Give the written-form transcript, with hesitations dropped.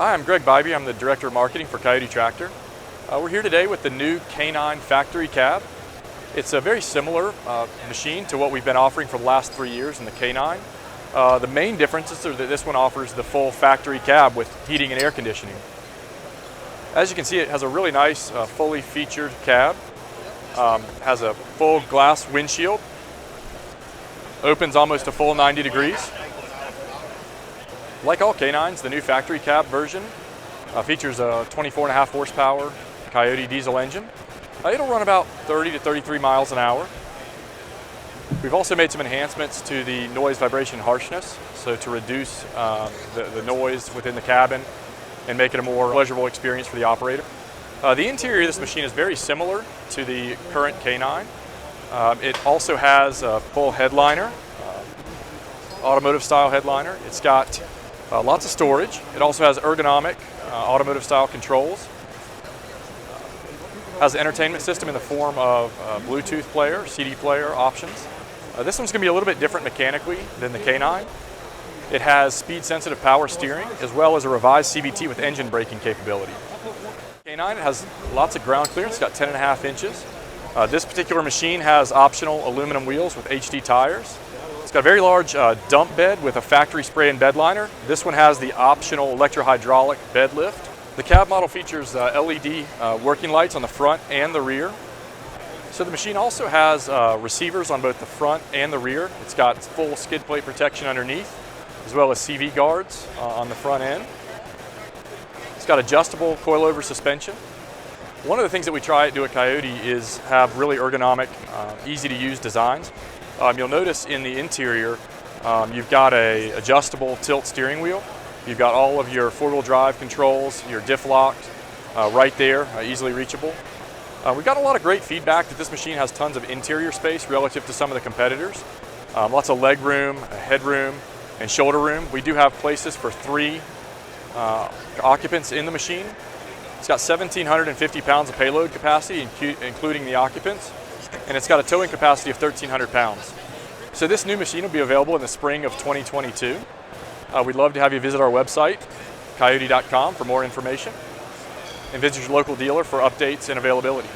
Hi, I'm Greg Bibee. I'm the Director of Marketing for Kioti Tractor. We're here today with the new K9 factory cab. It's a very similar machine to what we've been offering for the last 3 years in the K9. The main differences are that this one offers the full factory cab with heating and air conditioning. As you can see, it has a really nice, fully featured cab. Has a full glass windshield. Opens almost a full 90 degrees. Like all K9s, the new factory cab version features a 24.5 horsepower Kioti diesel engine. It'll run about 30 to 33 miles an hour. We've also made some enhancements to the noise, vibration, and harshness, so to reduce the noise within the cabin and make it a more pleasurable experience for the operator. The interior of this machine is very similar to the current K9. It also has a full headliner, automotive style headliner. It's got lots of storage. It also has ergonomic automotive style controls. Has an entertainment system in the form of Bluetooth player, CD player options. This one's going to be a little bit different mechanically than the K9. It has speed sensitive power steering as well as a revised CVT with engine braking capability. K9 has lots of ground clearance, it's got 10.5 inches. This particular machine has optional aluminum wheels with HD tires. It's got a very large dump bed with a factory spray and bed liner. This one has the optional electrohydraulic bed lift. The cab model features LED working lights on the front and the rear. So the machine also has receivers on both the front and the rear. It's got full skid plate protection underneath, as well as CV guards on the front end. It's got adjustable coilover suspension. One of the things that we try to do at Kioti is have really ergonomic, easy to use designs. You'll notice in the interior, you've got a adjustable tilt steering wheel. You've got all of your four-wheel drive controls, your diff locked right there, easily reachable. We've got a lot of great feedback that this machine has tons of interior space relative to some of the competitors. Lots of leg room, headroom, and shoulder room. We do have places for 3 occupants in the machine. It's got 1,750 pounds of payload capacity, including the occupants, and it's got a towing capacity of 1,300 pounds. So this new machine will be available in the spring of 2022. We'd love to have you visit our website, Kioti.com, for more information, and visit your local dealer for updates and availability.